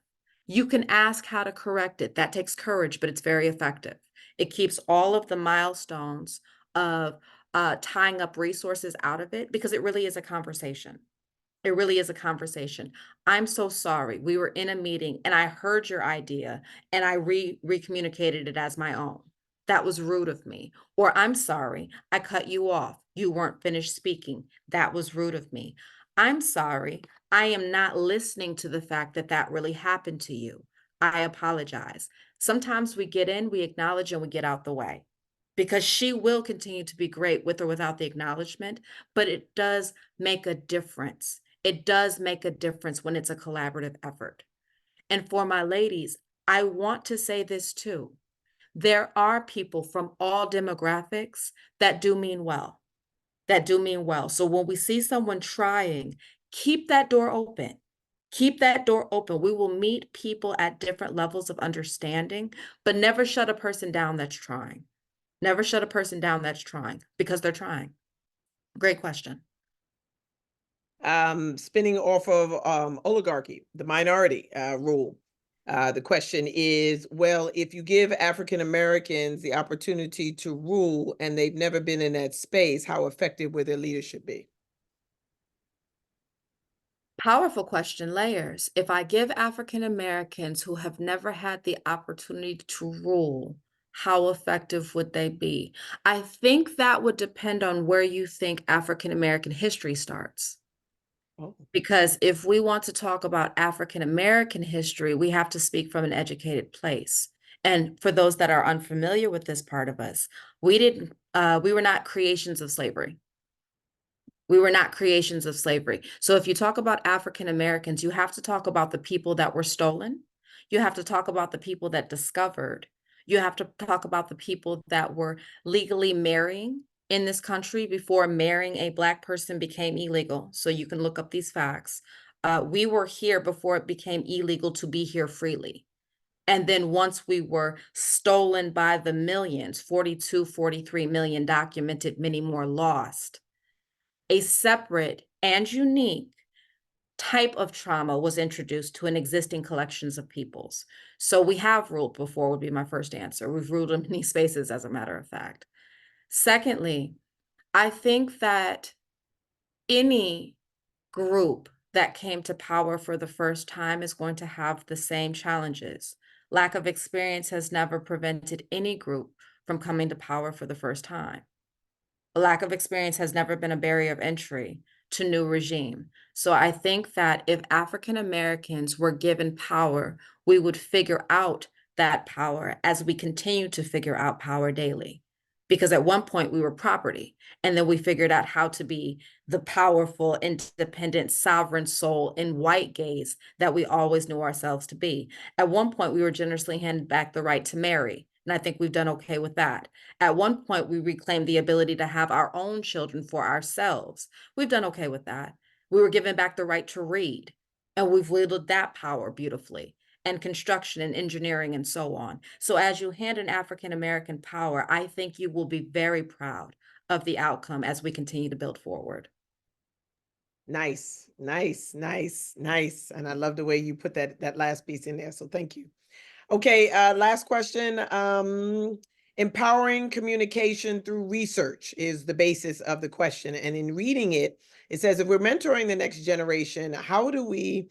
you can ask how to correct it. That takes courage, but it's very effective. It keeps all of the milestones of tying up resources out of it because it really is a conversation. It really is a conversation. I'm so sorry. We were in a meeting and I heard your idea and I recommunicated it as my own. That was rude of me. Or I'm sorry, I cut you off. You weren't finished speaking. That was rude of me. I'm sorry. I am not listening to the fact that that really happened to you. I apologize. Sometimes we get in, we acknowledge, and we get out the way because she will continue to be great with or without the acknowledgement, but it does make a difference. It does make a difference when it's a collaborative effort. And for my ladies, I want to say this too. There are people from all demographics that do mean well, that do mean well. So when we see someone trying, keep that door open. Keep that door open. We will meet people at different levels of understanding, but never shut a person down that's trying. Never shut a person down that's trying because they're trying. Great question. Spinning off of oligarchy, the minority rule. The question is, well, if you give African Americans the opportunity to rule and they've never been in that space, how effective will their leadership be? Powerful question, layers. If I give African Americans who have never had the opportunity to rule, how effective would they be? I think that would depend on where you think African American history starts. Oh, Because if we want to talk about African American history, we have to speak from an educated place. And for those that are unfamiliar with this part of us, we were not creations of slavery. We were not creations of slavery. So if you talk about African Americans, you have to talk about the people that were stolen. You have to talk about the people that discovered. You have to talk about the people that were legally marrying in this country before marrying a Black person became illegal. So you can look up these facts. We were here before it became illegal to be here freely. And then once we were stolen by the millions, 42, 43 million documented, many more lost, a separate and unique type of trauma was introduced to an existing collections of peoples. So we have ruled before would be my first answer. We've ruled in many spaces, as a matter of fact. Secondly, I think that any group that came to power for the first time is going to have the same challenges. Lack of experience has never prevented any group from coming to power for the first time. A lack of experience has never been a barrier of entry to new regime. So I think that if African Americans were given power, we would figure out that power as we continue to figure out power daily. Because at one point we were property, and then we figured out how to be the powerful, independent, sovereign soul in white gaze that we always knew ourselves to be. At one point, we were generously handed back the right to marry, and I think we've done okay with that. At one point, we reclaimed the ability to have our own children for ourselves. We've done okay with that. We were given back the right to read, and we've wielded that power beautifully, and construction and engineering and so on. So as you hand an African American power, I think you will be very proud of the outcome as we continue to build forward. nice, nice, nice, nice. And I love the way you put that last piece in there. So thank you. Okay, last question. Empowering communication through research is the basis of the question. And in reading it, It says, if we're mentoring the next generation, how do we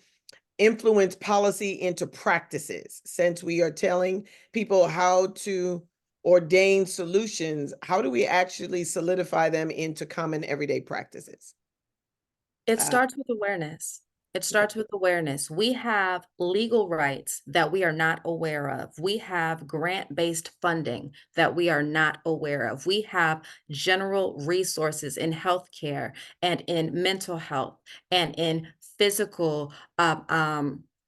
influence policy into practices? Since we are telling people how to ordain solutions, how do we actually solidify them into common everyday practices? It Uh, starts with awareness. It okay. starts with awareness. We have legal rights that we are not aware of. We have grant-based funding that we are not aware of. We have general resources in healthcare and in mental health and in physical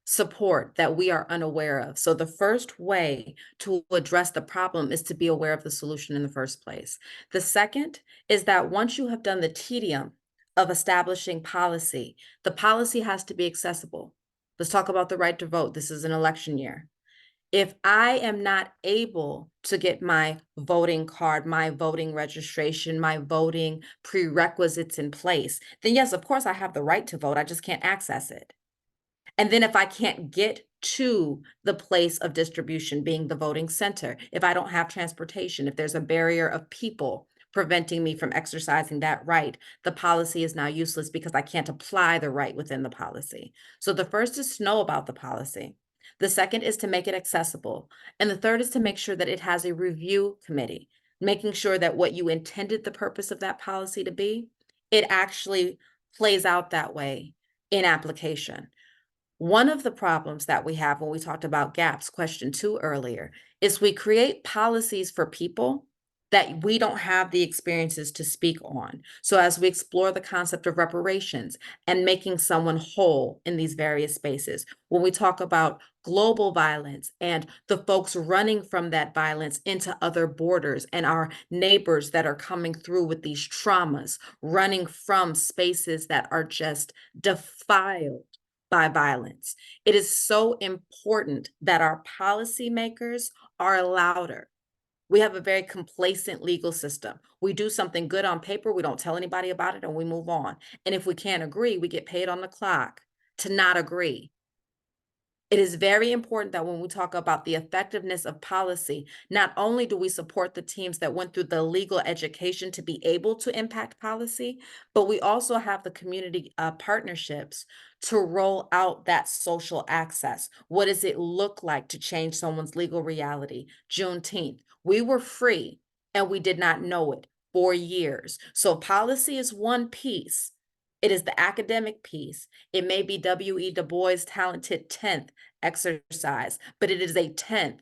support that we are unaware of. So the first way to address the problem is to be aware of the solution in the first place. The second is that once you have done the tedium of establishing policy, the policy has to be accessible. Let's talk about the right to vote. This is an election year. If I am not able to get my voting card, my voting registration, my voting prerequisites in place, then yes, of course I have the right to vote. I just can't access it. And then if I can't get to the place of distribution, being the voting center, if I don't have transportation, if there's a barrier of people preventing me from exercising that right, the policy is now useless because I can't apply the right within the policy. So the first is to know about the policy. The second is to make it accessible. And the third is to make sure that it has a review committee, making sure that what you intended the purpose of that policy to be, it actually plays out that way in application. One of the problems that we have when we talked about gaps, question 2 earlier, is we create policies for people that we don't have the experiences to speak on. So as we explore the concept of reparations and making someone whole in these various spaces, when we talk about global violence and the folks running from that violence into other borders and our neighbors that are coming through with these traumas, running from spaces that are just defiled by violence. It is so important that our policymakers are louder. We have a very complacent legal system. We do something good on paper, we don't tell anybody about it, and we move on. And if we can't agree, we get paid on the clock to not agree. It is very important that when we talk about the effectiveness of policy, not only do we support the teams that went through the legal education to be able to impact policy, but we also have the community partnerships to roll out that social access. What does it look like to change someone's legal reality? Juneteenth, we were free and we did not know it for years. So policy is one piece. It is the academic piece. It may be W.E. Du Bois' talented 10th exercise, but it is a 10th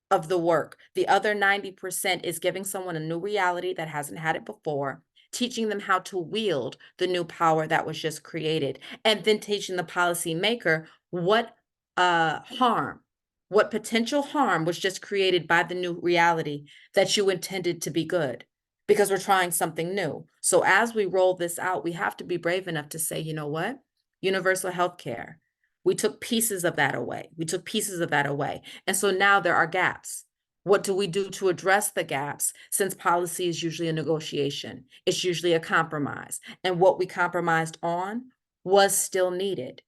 of the work. The other 90% is giving someone a new reality that hasn't had it before, teaching them how to wield the new power that was just created, and then teaching the policymaker what harm, what potential harm was just created by the new reality that you intended to be good. Because we're trying something new. So as we roll this out, we have to be brave enough to say, you know what? Universal health care. We took pieces of that away. We took pieces of that away. And so now there are gaps. What do we do to address the gaps since policy is usually a negotiation? It's usually a compromise. And what we compromised on was still needed.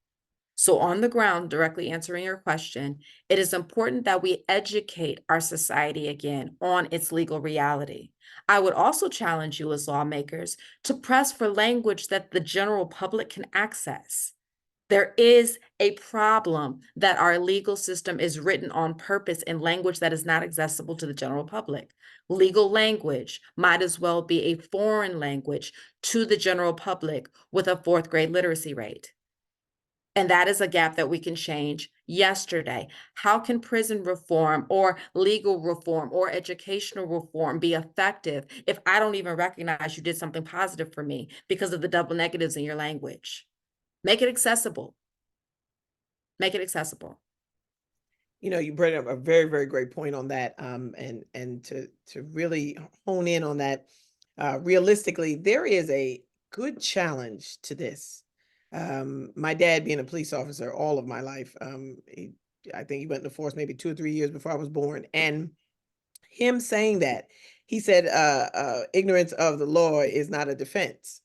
So on the ground, directly answering your question, it is important that we educate our society again on its legal reality. I would also challenge you as lawmakers to press for language that the general public can access. There is a problem that our legal system is written on purpose in language that is not accessible to the general public. Legal language might as well be a foreign language to the general public with a 4th grade literacy rate. And that is a gap that we can change yesterday. How can prison reform or legal reform or educational reform be effective if I don't even recognize you did something positive for me because of the double negatives in your language? Make it accessible. Make it accessible. You know, you bring up a very, very great point on that. And to really hone in on that, realistically, there is a good challenge to this. My dad being a police officer all of my life, I think he went in the force maybe 2 or 3 years before I was born, and him saying that, he said, "Ignorance of the law is not a defense."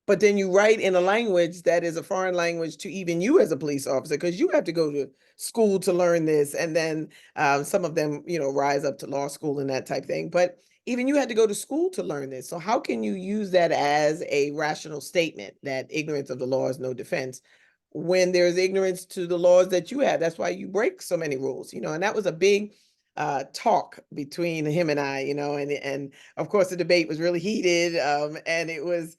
But then you write in a language that is a foreign language to even you as a police officer, because you have to go to school to learn this, and then some of them, rise up to law school and that type thing. But even you had to go to school to learn this. So how can you use that as a rational statement that ignorance of the law is no defense when there's ignorance to the laws that you have? That's why you break so many rules, and that was a big talk between him and I, and of course the debate was really heated, and it was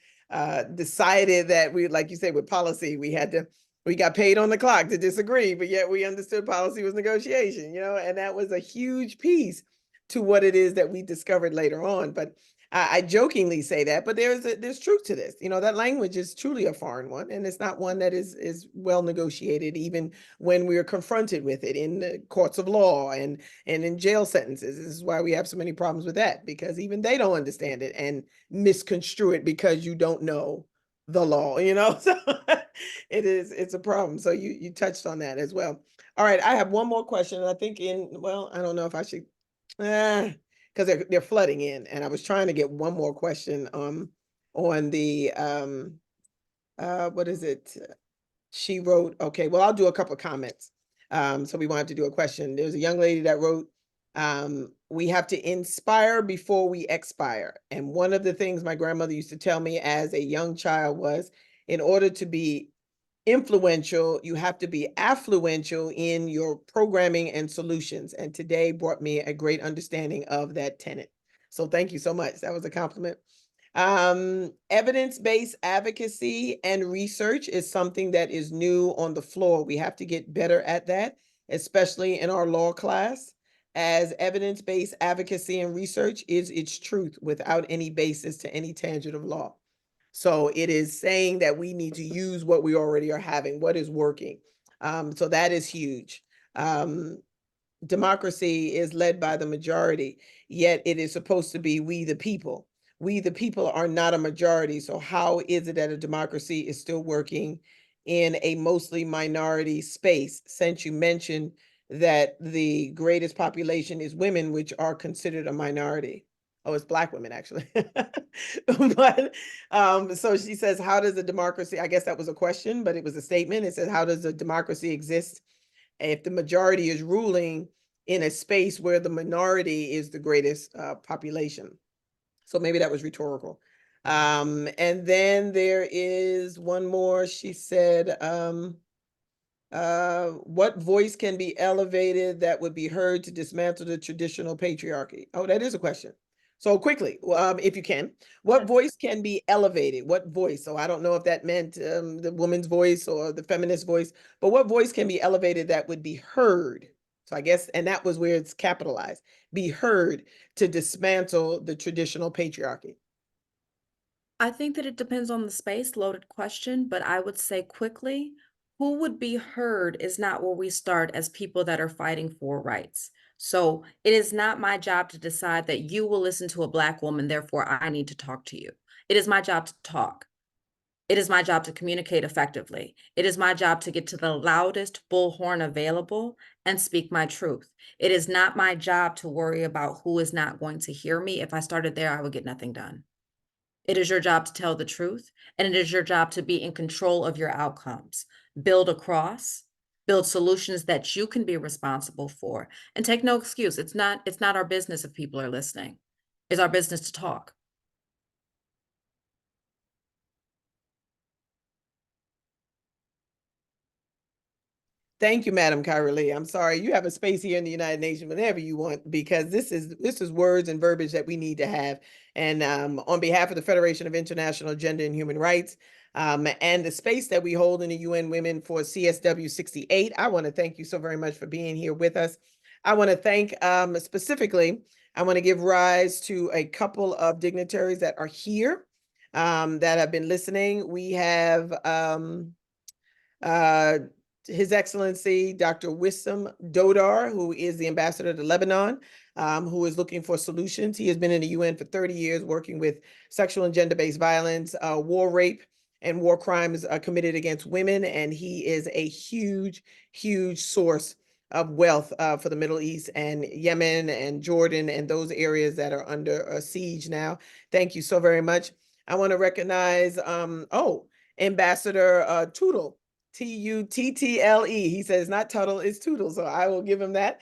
decided that we, like you said, with policy, we got paid on the clock to disagree, but yet we understood policy was negotiation, and that was a huge piece to what it is that we discovered later on. But I jokingly say that, but there's truth to this. That language is truly a foreign one, and it's not one that is well negotiated, even when we are confronted with it in the courts of law and in jail sentences. This is why we have so many problems with that, because even they don't understand it and misconstrue it because you don't know the law. So it's a problem. So you touched on that as well. All right, I have one more question. I think I don't know if I should because they're flooding in, and I was trying to get one more question on the what is it? She wrote, okay, well, I'll do a couple of comments. So we won't have to do a question. There's a young lady that wrote, we have to inspire before we expire. And one of the things my grandmother used to tell me as a young child was, in order to be influential, you have to be affluential in your programming and solutions. And today brought me a great understanding of that tenet. So thank you so much. That was a compliment. Evidence-based advocacy and research is something that is new on the floor. We have to get better at that, especially in our law class, as evidence-based advocacy and research is its truth without any basis to any tangent of law. So it is saying that we need to use what we already are having, what is working. So that is huge. Democracy is led by the majority, yet it is supposed to be we the people. We the people are not a majority. So how is it that a democracy is still working in a mostly minority space? Since you mentioned that the greatest population is women, which are considered a minority. Oh, it's Black women actually. But so she says, how does a democracy, I guess that was a question, but it was a statement. It says, how does a democracy exist if the majority is ruling in a space where the minority is the greatest population? So maybe that was rhetorical. And then there is one more. She said, what voice can be elevated that would be heard to dismantle the traditional patriarchy? Oh, that is a question. So quickly, if you can, what voice can be elevated? What voice? So I don't know if that meant the woman's voice or the feminist voice, but what voice can be elevated that would be heard? So I guess, and that was where it's capitalized, be heard to dismantle the traditional patriarchy. I think that it depends on the space, loaded question, but I would say quickly, who would be heard is not where we start as people that are fighting for rights. So it is not my job to decide that you will listen to a Black woman, therefore I need to talk to you. It is my job to talk. It is my job to communicate effectively. It is my job to get to the loudest bullhorn available and speak my truth. It is not my job to worry about who is not going to hear me. If I started there, I would get nothing done. It is your job to tell the truth, and it is your job to be in control of your outcomes. Build across, build solutions that you can be responsible for, and take no excuse. It's not our business if people are listening. It's our business to talk. Thank you, Madam Kyra Lee. I'm sorry, you have a space here in the United Nations whenever you want, because this is words and verbiage that we need to have. And on behalf of the Federation of International Gender and Human Rights, and the space that we hold in the UN Women for CSW68, I want to thank you so very much for being here with us. I want to thank specifically, I want to give rise to a couple of dignitaries that are here that have been listening. We have uh, His Excellency Dr. Wissam Dodar, who is the ambassador to Lebanon, who is looking for solutions. He has been in the UN for 30 years working with sexual and gender-based violence, war rape, and war crimes committed against women. And he is a huge, huge source of wealth for the Middle East and Yemen and Jordan and those areas that are under siege now. Thank you so very much. I want to recognize, Ambassador Tootle Tuttle. He says not Tuttle, it's Tootle. So I will give him that.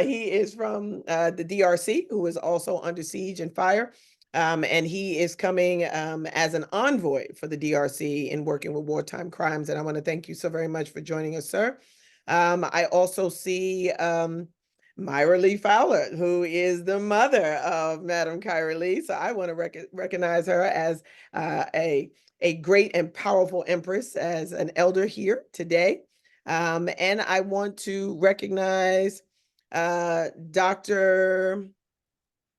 He is from the DRC, who is also under siege and fire. And he is coming as an envoy for the DRC in working with wartime crimes. And I want to thank you so very much for joining us, sir. I also see Myra Lee Fowler, who is the mother of Madam Kyra Lee. So I want to recognize her as a great and powerful empress, as an elder here today. And I want to recognize Dr.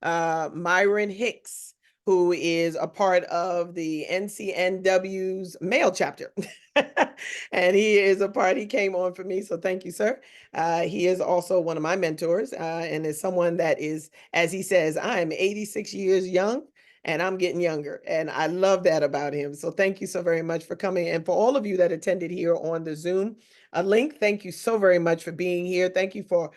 Myron Hicks, who is a part of the NCNW's male chapter. And he came on for me. So thank you, sir. He is also one of my mentors and is someone that is, as he says, I'm 86 years young and I'm getting younger. And I love that about him. So thank you so very much for coming. And for all of you that attended here on the Zoom link, thank you so very much for being here. Thank you for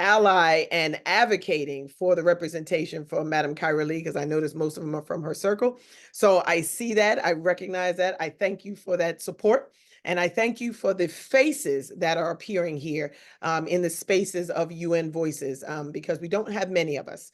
ally and advocating for the representation for Madam Kyra Lee, because I noticed most of them are from her circle. So I see that, I recognize that. I thank you for that support. And I thank you for the faces that are appearing here in the spaces of UN Voices, because we don't have many of us.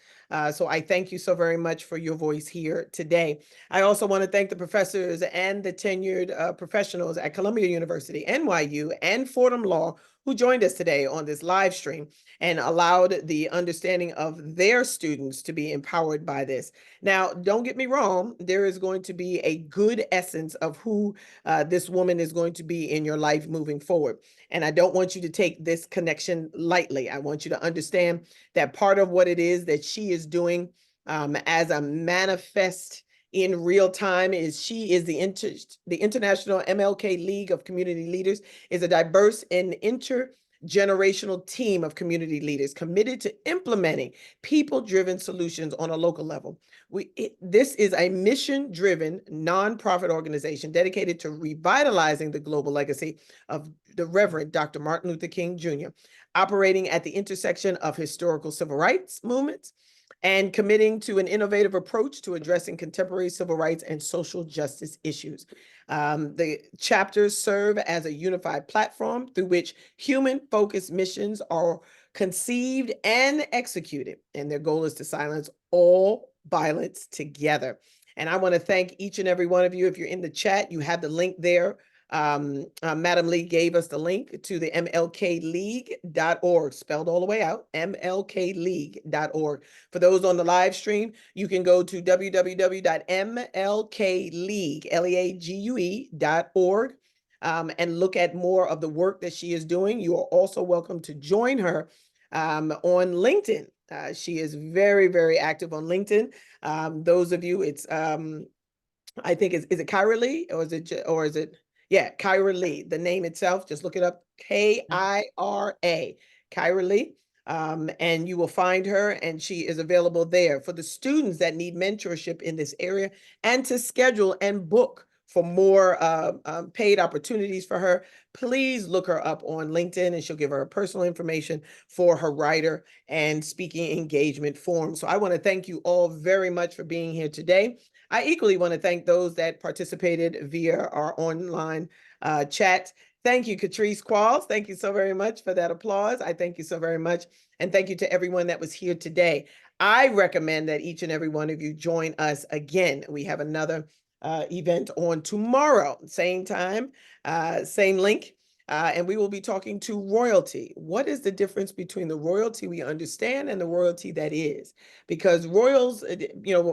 So I thank you so very much for your voice here today. I also want to thank the professors and the tenured professionals at Columbia University, NYU, and Fordham Law who joined us today on this live stream and allowed the understanding of their students to be empowered by this. Now, don't get me wrong, there is going to be a good essence of who this woman is going to be in your life moving forward. And I don't want you to take this connection lightly. I want you to understand that part of what it is that she is doing as a manifest in real time is she is the International MLK League of Community Leaders, is a diverse and intergenerational team of community leaders committed to implementing people-driven solutions on a local level. This is a mission-driven nonprofit organization dedicated to revitalizing the global legacy of the Reverend Dr. Martin Luther King Jr., operating at the intersection of historical civil rights movements and committing to an innovative approach to addressing contemporary civil rights and social justice issues. The chapters serve as a unified platform through which human-focused missions are conceived and executed, and their goal is to silence all violence together. And I want to thank each and every one of you. If you're in the chat, you have the link there. Madam Lee gave us the link to the mlkleague.org, spelled all the way out, mlkleague.org. For those on the live stream, you can go to www.mlkleague.org and look at more of the work that she is doing. You are also welcome to join her on LinkedIn. She is very, very active on LinkedIn. Those of you, it's I think is it Kyra Lee or is it yeah, Kyra Lee. The name itself, just look it up, Kyra, Kyra Lee. And you will find her, and she is available there for the students that need mentorship in this area and to schedule and book for more paid opportunities for her. Please look her up on LinkedIn, and she'll give her personal information for her writer and speaking engagement form. So I want to thank you all very much for being here today. I equally want to thank those that participated via our online chat. Thank you, Catrice Qualls. Thank you so very much for that applause. I thank you so very much. And thank you to everyone that was here today. I recommend that each and every one of you join us again. We have another event on tomorrow, same time, same link. And we will be talking to royalty. What is the difference between the royalty we understand and the royalty that is? Because royals,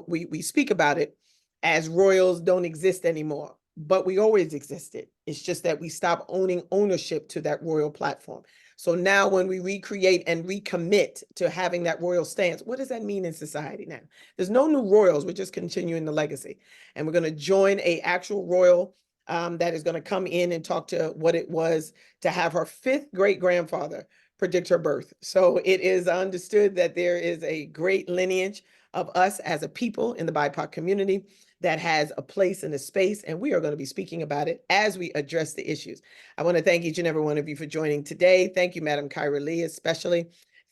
we speak about it as royals don't exist anymore, but we always existed. It's just that we stopped owning ownership to that royal platform. So now when we recreate and recommit to having that royal stance, what does that mean in society now? There's no new royals. We're just continuing the legacy. And we're going to join a actual royal that is going to come in and talk to what it was to have her fifth great-grandfather predict her birth. So it is understood that there is a great lineage of us as a people in the BIPOC community that has a place and a space, and we are going to be speaking about it as we address the issues. I want to thank each and every one of you for joining today. Thank you, Madam Kyra Lee, especially.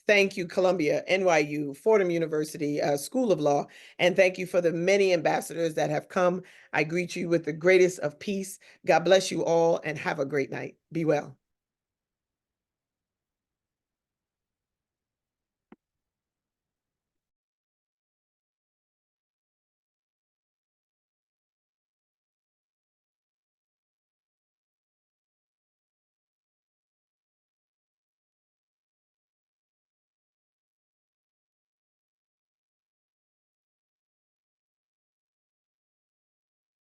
Thank you, Columbia, NYU, Fordham University, School of Law, and thank you for the many ambassadors that have come. I greet you with the greatest of peace. God bless you all and have a great night. Be well.